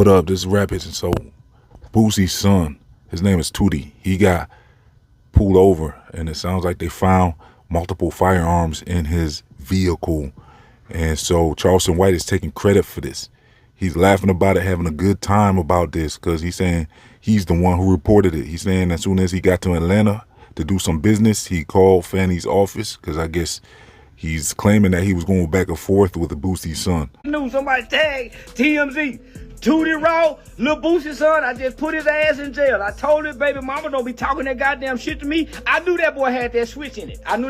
What up? This is Rapids. And so Boosie's son, his name is Tootie, he got pulled over, and it sounds like they found multiple firearms in his vehicle. And so Charleston White is taking credit for this. He's laughing about it, having a good time about this, because he's saying he's the one who reported it. He's saying as soon as he got to Atlanta to do some business, he called Fanny's office, because I guess he's claiming that he was going back and forth with the Boosie's son. Knew somebody tagged TMZ. Tootie Raww, little Boosie's son, I just put his ass in jail. I told his baby mama don't be talking that goddamn shit to me. I knew that boy had that switch in it. Cause you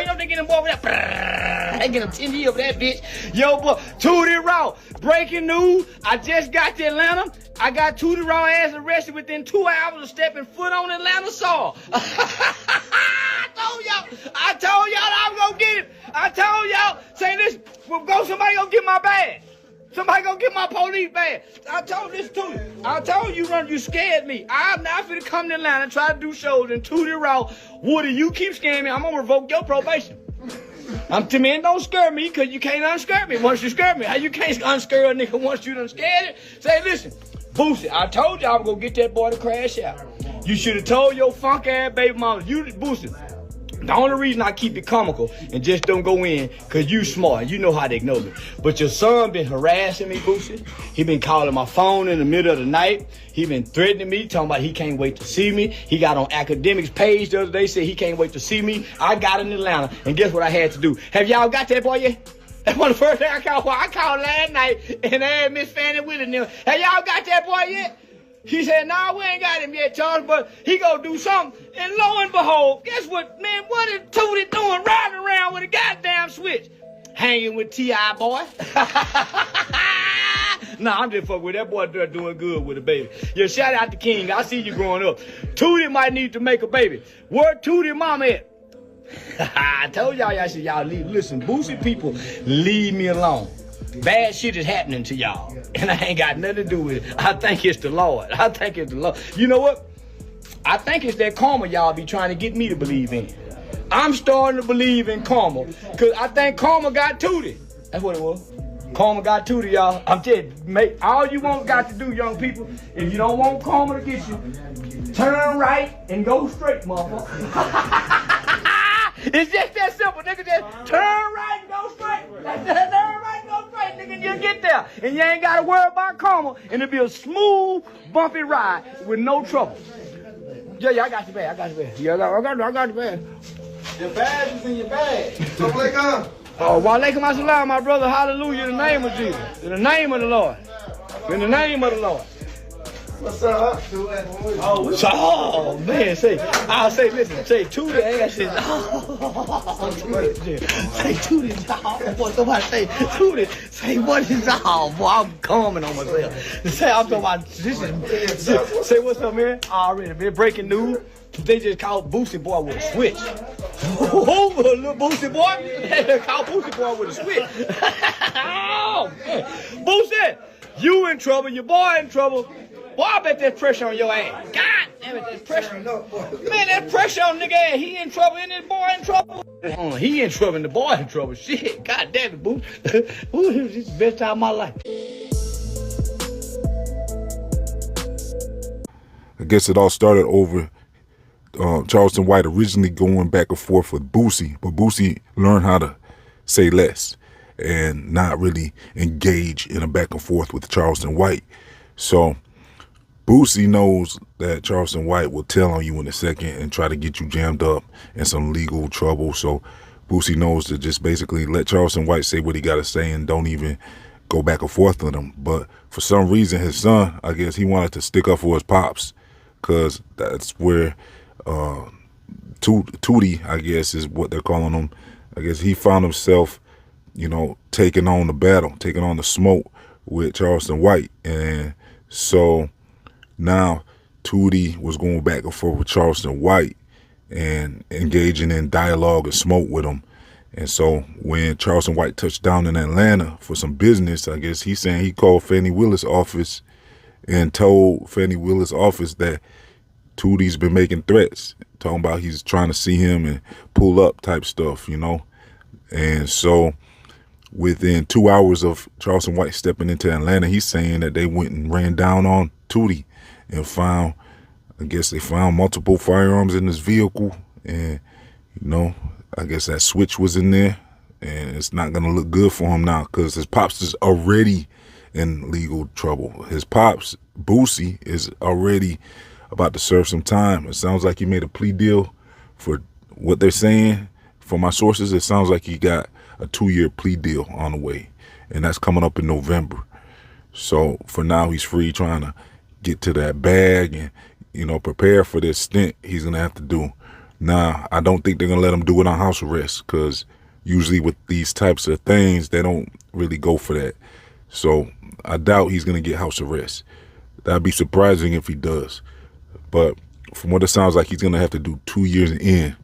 know they get him boy with that. They get him 10 years for that bitch. Yo, boy, Tootie Raww, breaking news. I just got to Atlanta. I got Tootie Raww ass arrested within 2 hours of stepping foot on Atlanta soil. I told y'all I was gonna get him. I told y'all, say this, somebody go get my badge. Somebody go get my police badge. I told this to you. I told you, you scared me. I'm not finna come to Atlanta and try to do shows and Tootie Raww. Woody, you keep scaring me, I'm gonna revoke your probation. Man, don't scare me, cause you can't unscare me once you scare me. How you can't unscare a nigga once you done scared it? Say, listen, Boosie, I told you I was gonna get that boy to crash out. You should have told your funk ass baby mama, Boosie. The only reason I keep it comical and just don't go in, cause you smart, you know how to ignore me. But your son been harassing me, Boosie. He been calling my phone in the middle of the night. He been threatening me, talking about he can't wait to see me. He got on academics page the other day, said he can't wait to see me. I got in Atlanta, and guess what I had to do? Have y'all got that boy yet? That's one of the first things I called. I called last night, and I had Miss Fanny with it. Have y'all got that boy yet? He said, nah, we ain't got him yet, Charles, but he gonna do something. And lo and behold, guess what, man? What is Tootie doing riding around with a goddamn switch? Hanging with T.I., boy. Nah, I'm just fucking with that boy doing good with a baby. Yo, shout out to King. I see you growing up. Tootie might need to make a baby. Where Tootie mama at? I told y'all leave. Listen, Boosie people, leave me alone. Bad shit is happening to y'all, and I ain't got nothing to do with it. I think it's the Lord. I think it's the Lord. You know what? I think it's that karma y'all be trying to get me to believe in. I'm starting to believe in karma, because I think karma got Tootie. That's what it was. Karma got Tootie, y'all. I'm telling you, all you got to do, young people, if you don't want karma to get you, turn right and go straight, motherfucker. It's just that simple, nigga. Just turn right and go straight. Turn right and go straight, nigga, and you'll get there. And you ain't got to worry about karma, and it'll be a smooth, bumpy ride with no trouble. Yeah, I got your bag. I got your bag. Yeah, I got your bag. Your badge is in your bag. So click on. Oh, wa alaikum assalam, my brother. Hallelujah in the name of Jesus. In the name of the Lord. In the name of the Lord. What's up? Oh man, listen, say Tootie ass is say Tootie, boy, somebody say Tootie, say what is boy, I'm calming on myself. Say I'm talking about this say what's up, man? Already been breaking news. They just called Boosie boy with a switch. Oh, little Boosie boy, they called Boosie boy with a switch. Oh man, Boosie, you in trouble, your boy in trouble. Boy, I bet there's pressure on your ass. God damn it, there's pressure. Man, there's pressure on nigga ass. He in trouble and his boy in trouble. He in trouble and the boy in trouble. Shit, God damn it, boo. Ooh, this is the best time of my life. I guess it all started over Charleston White originally going back and forth with Boosie, but Boosie learned how to say less and not really engage in a back and forth with Charleston White. So Boosie knows that Charleston White will tell on you in a second and try to get you jammed up in some legal trouble. So Boosie knows to just basically let Charleston White say what he got to say and don't even go back and forth with him. But for some reason, his son, I guess he wanted to stick up for his pops, because that's where Tootie, I guess is what they're calling him. I guess he found himself, you know, taking on the battle, taking on the smoke with Charleston White. And so now Tootie was going back and forth with Charleston White and engaging in dialogue and smoke with him. And so when Charleston White touched down in Atlanta for some business, I guess he's saying he called Fannie Willis' office and told Fannie Willis' office that Tootie's been making threats, talking about he's trying to see him and pull up type stuff, you know. And so within 2 hours of Charleston White stepping into Atlanta, he's saying that they went and ran down on Tootie and found, I guess they found multiple firearms in his vehicle. And, you know, I guess that switch was in there. And it's not going to look good for him now because his pops is already in legal trouble. His pops, Boosie, is already about to serve some time. It sounds like he made a plea deal for what they're saying. From my sources, it sounds like he got a 2-year plea deal on the way, and that's coming up in November. So for now, he's free, trying to get to that bag and, you know, prepare for this stint he's going to have to do. Now, I don't think they're going to let him do it on house arrest because usually with these types of things, they don't really go for that. So I doubt he's going to get house arrest. That'd be surprising if he does. But from what it sounds like, he's going to have to do 2 years in,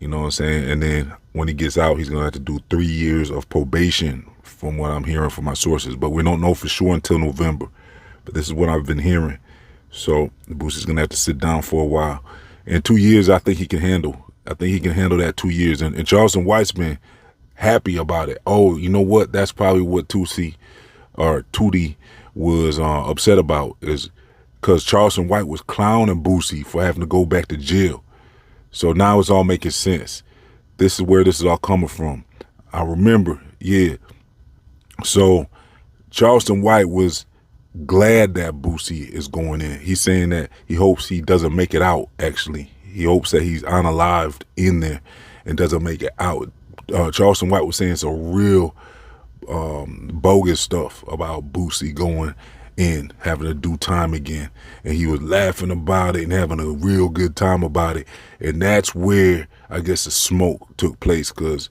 you know what I'm saying? And then when he gets out, he's going to have to do 3 years of probation from what I'm hearing from my sources. But we don't know for sure until November. But this is what I've been hearing. So Boosie's going to have to sit down for a while. In 2 years, I think he can handle. I think he can handle that 2 years. And Charleston White's been happy about it. Oh, you know what? That's probably what Tootie was upset about, is because Charleston White was clowning Boosie for having to go back to jail. So now it's all making sense. This is where this is all coming from. I remember, yeah. So Charleston White was glad that Boosie is going in. He's saying that he hopes he doesn't make it out, actually. He hopes that he's unalived in there and doesn't make it out. Charleston White was saying some real bogus stuff about Boosie going in, having to do time again. And he was laughing about it and having a real good time about it. And that's where I guess the smoke took place, because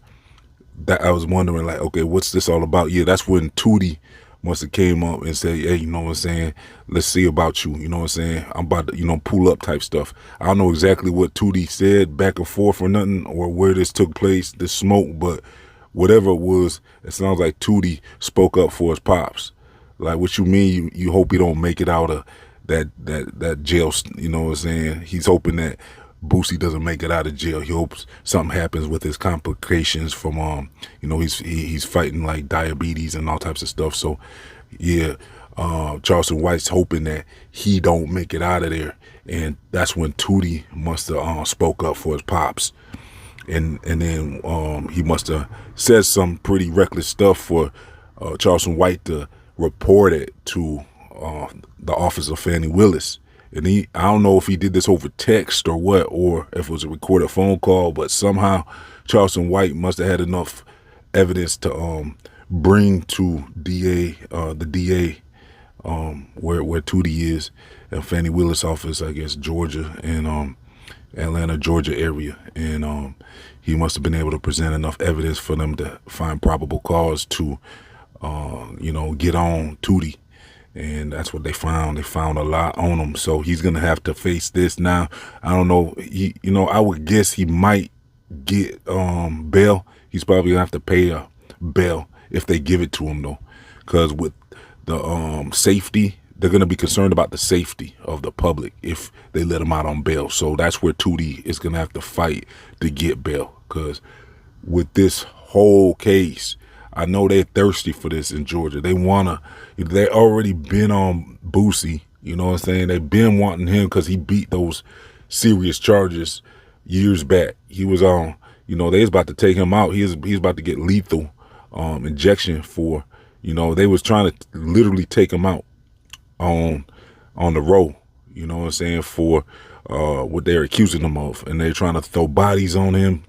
that I was wondering, like, okay, what's this all about? Yeah, that's when Tootie must have came up and said, hey, you know what I'm saying, let's see about you, you know what I'm saying, I'm about to, you know, pull up type stuff. I don't know exactly what Tootie said back and forth or nothing, or where this took place, this smoke, but whatever it was, it sounds like Tootie spoke up for his pops. Like, what you mean you hope he don't make it out of that jail, you know what I'm saying? He's hoping that Boosie doesn't make it out of jail. He hopes something happens with his complications from, you know, he's fighting like diabetes and all types of stuff. So, yeah, Charleston White's hoping that he don't make it out of there. And that's when Tootie must have spoke up for his pops. And then he must have said some pretty reckless stuff for Charleston White to report it to the office of Fannie Willis. And I don't know if he did this over text or what, or if it was a recorded phone call, but somehow Charleston White must have had enough evidence to bring to the DA where Tootie is, and Fannie Willis office, I guess, Georgia and Atlanta, Georgia area. And he must have been able to present enough evidence for them to find probable cause to, you know, get on Tootie. And that's what they found. They found a lot on him. So he's going to have to face this now. I don't know. You know, I would guess he might get bail. He's probably going to have to pay a bail if they give it to him, though. Because with the safety, they're going to be concerned about the safety of the public if they let him out on bail. So that's where Tootie is going to have to fight to get bail. Because with this whole case, I know they're thirsty for this in Georgia. They already been on Boosie, you know what I'm saying? They've been wanting him because he beat those serious charges years back. He was on, you know, they was about to take him out. He's about to get lethal injection for, you know, they was trying to literally take him out on the road, you know what I'm saying, for what they're accusing him of. And they're trying to throw bodies on him.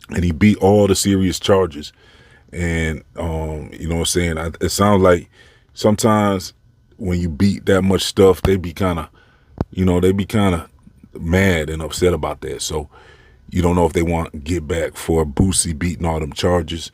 And he beat all the serious charges. And, you know what I'm saying, it sounds like sometimes when you beat that much stuff, they be kind of, you know, mad and upset about that. So you don't know if they want to get back for Boosie beating all them charges,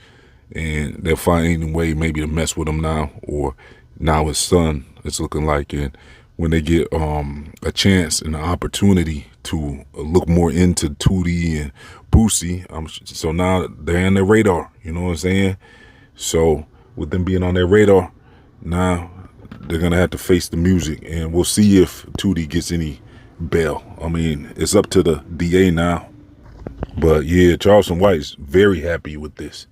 and they'll find any way maybe to mess with him now, or now his son, it's looking like. And when they get a chance and an opportunity to look more into Tootie and Boosie, so now they're on their radar, you know what I'm saying? So with them being on their radar, now they're going to have to face the music, and we'll see if Tootie gets any bail. I mean, it's up to the DA now. But yeah, Charleston White's very happy with this.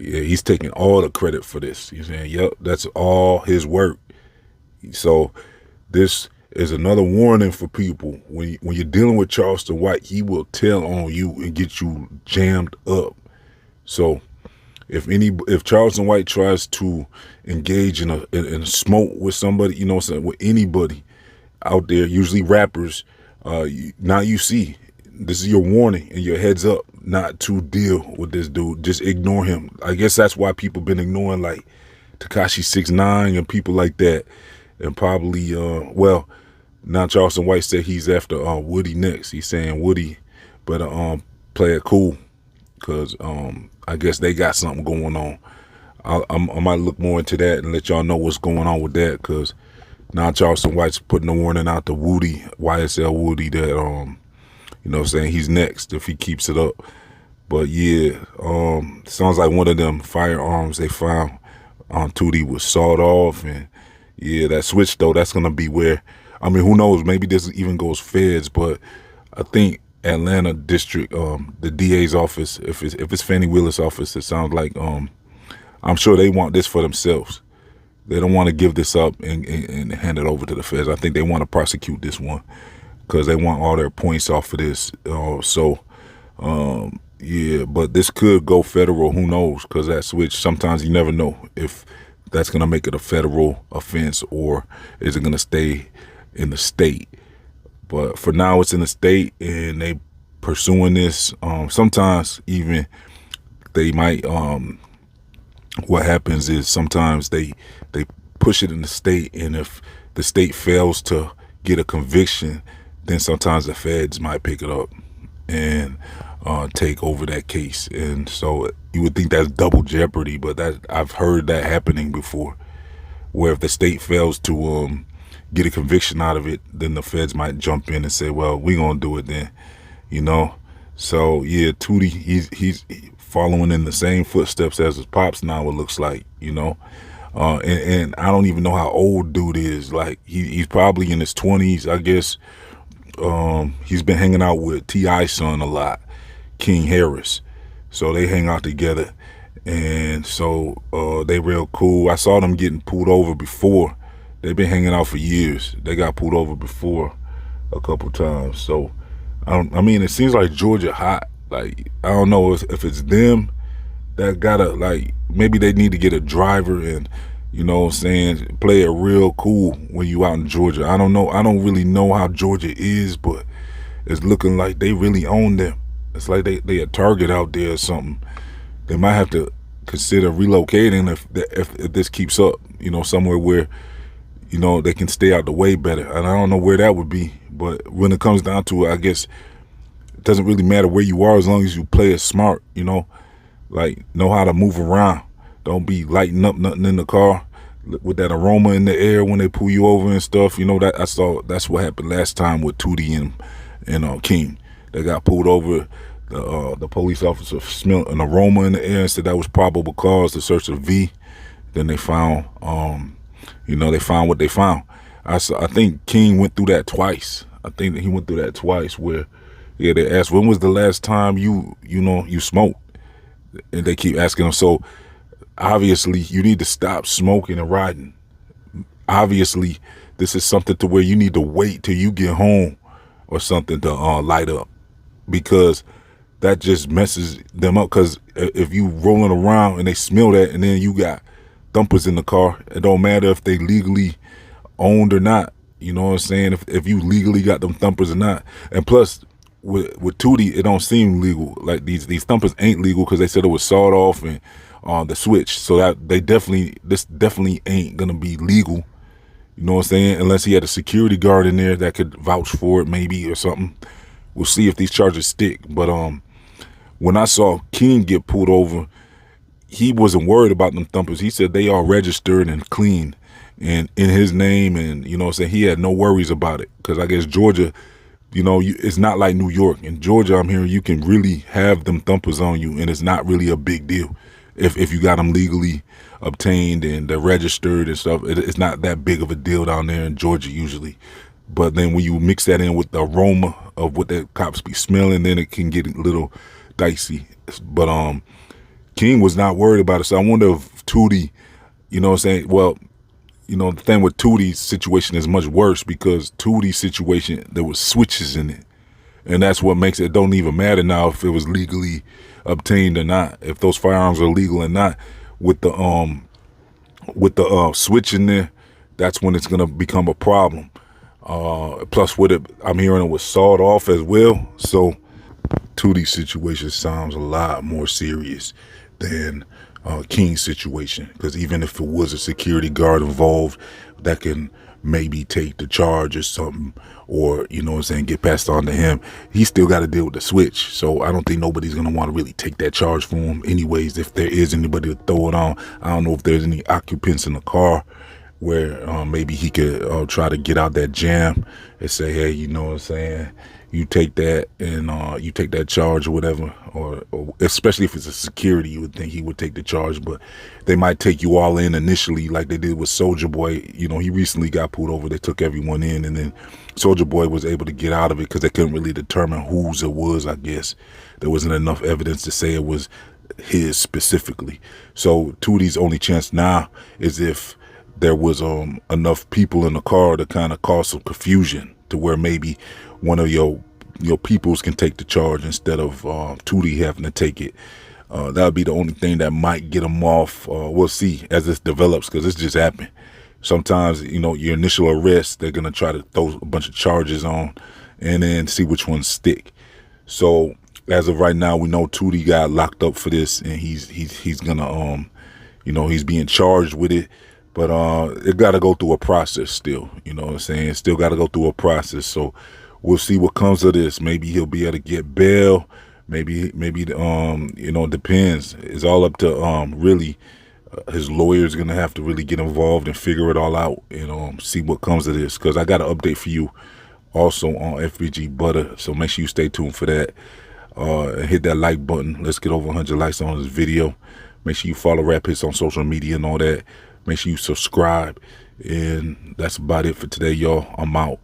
Yeah, he's taking all the credit for this. He's saying, yep, that's all his work. So this is another warning for people. When you're dealing with Charleston White, he will tell on you and get you jammed up. So if Charleston White tries to engage in a smoke with somebody, you know what I'm saying, with anybody out there, usually rappers, now you see, this is your warning and your heads up not to deal with this dude. Just ignore him. I guess that's why people been ignoring like Tekashi 6ix9ine and people like that. And probably, now Charleston White said he's after Woody next. He's saying Woody better play it cool because I guess they got something going on. I might look more into that and let y'all know what's going on with that, because now Charleston White's putting a warning out to Woody, YSL Woody, that, you know what I'm saying, he's next if he keeps it up. But yeah, sounds like one of them firearms they found on Tootie was sawed off. And yeah, that switch though, that's gonna be where, I mean, who knows, maybe this even goes feds, but I think Atlanta district, the DA's office, if it's Fannie Willis' office, it sounds like I'm sure they want this for themselves. They don't want to give this up and hand it over to the feds. I think they want to prosecute this one because they want all their points off of this. Yeah, but this could go federal. Who knows? Because that switch, sometimes you never know if that's going to make it a federal offense or is it going to stay in the state. But for now, it's in the state and they pursuing this. Sometimes even they might, what happens is sometimes they push it in the state, and if the state fails to get a conviction, then sometimes the feds might pick it up and take over that case. And so you would think that's double jeopardy, but that I've heard that happening before, where if the state fails to get a conviction out of it, then the feds might jump in and say, well, we're gonna do it then, you know. So yeah, Tootie, he's following in the same footsteps as his pops now, it looks like, you know. And I don't even know how old dude is. Like he's probably in his 20s, I guess. He's been hanging out with T.I.'s son a lot, King Harris. So they hang out together, and so they real cool. I saw them getting pulled over before. They've been hanging out for years. They got pulled over before a couple times. So I mean, it seems like Georgia hot. Like, I don't know if it's them that gotta, like, maybe they need to get a driver and, you know what I'm saying, play it real cool when you out in Georgia. I don't know. I don't really know how Georgia is, but it's looking like they really own them. It's like they a target out there or something. They might have to consider relocating if this keeps up, you know, somewhere where, you know, they can stay out the way better. And I don't know where that would be. But when it comes down to it, I guess it doesn't really matter where you are as long as you play it smart, you know, like know how to move around. Don't be lighting up nothing in the car with that aroma in the air when they pull you over and stuff. You know, that I saw that's what happened last time with Tootie and King. They got pulled over. The police officer smelled an aroma in the air and said that was probable cause to search the V. Then they found, you know, they found what they found. I think King went through that twice. I think that he went through that twice where, yeah, they asked, when was the last time you smoked? And they keep asking him. So obviously you need to stop smoking and riding. Obviously this is something to where you need to wait till you get home or something to light up, because that just messes them up. Because if you rolling around and they smell that and then you got thumpers in the car, it don't matter if they legally owned or not. You know what I'm saying? If you legally got them thumpers or not. And plus with Tootie, it don't seem legal. Like these thumpers ain't legal because they said it was sawed off and the switch. So that this definitely ain't gonna be legal. You know what I'm saying? Unless he had a security guard in there that could vouch for it maybe or something. We'll see if these charges stick. But when I saw King get pulled over, he wasn't worried about them thumpers. He said they are registered and clean and in his name, and you know what I'm saying, he had no worries about it. Because I guess Georgia, you know, it's not like New York. In Georgia, I'm hearing you can really have them thumpers on you and it's not really a big deal. If you got them legally obtained and they're registered and stuff, it's not that big of a deal down there in Georgia usually. But then when you mix that in with the aroma of what the cops be smelling, then it can get a little dicey. But King was not worried about it. So I wonder if Tootie, you know what I'm saying? Well, you know, the thing with Tootie's situation is much worse because Tootie's situation, there was switches in it. And that's what makes it don't even matter now if it was legally obtained or not. If those firearms are legal or not, with the switch in there, that's when it's gonna become a problem. Plus with it, I'm hearing it was sawed off as well. So Tootie's situation sounds a lot more serious than King's situation, because even if it was a security guard involved that can maybe take the charge or something, or, you know what I'm saying, get passed on to him, he still got to deal with the switch. So I don't think nobody's going to want to really take that charge for him anyways, if there is anybody to throw it on. I don't know if there's any occupants in the car where maybe he could try to get out that jam and say, hey, you know what I'm saying, you take that and you take that charge or whatever, or especially if it's a security, you would think he would take the charge, but they might take you all in initially like they did with Soulja Boy. You know, he recently got pulled over. They took everyone in, and then Soulja Boy was able to get out of it because they couldn't really determine whose it was, I guess. There wasn't enough evidence to say it was his specifically. So Tootie's only chance now is if there was enough people in the car to kind of cause some confusion to where maybe one of your peoples can take the charge instead of Tootie having to take it. That would be the only thing that might get him off. We'll see as this develops, because this just happened. Sometimes, you know, your initial arrest, they're going to try to throw a bunch of charges on and then see which ones stick. So as of right now, we know Tootie got locked up for this, and he's going to, you know, he's being charged with it. But it got to go through a process still, you know what I'm saying? Still got to go through a process. So we'll see what comes of this. Maybe he'll be able to get bail. Maybe you know, it depends. It's all up to really his lawyer's going to have to really get involved and figure it all out and see what comes of this. Because I got an update for you also on FBG Butter. So make sure you stay tuned for that. Hit that like button. Let's get over 100 likes on this video. Make sure you follow Rap Hits on social media and all that. Make sure you subscribe. And that's about it for today, y'all. I'm out.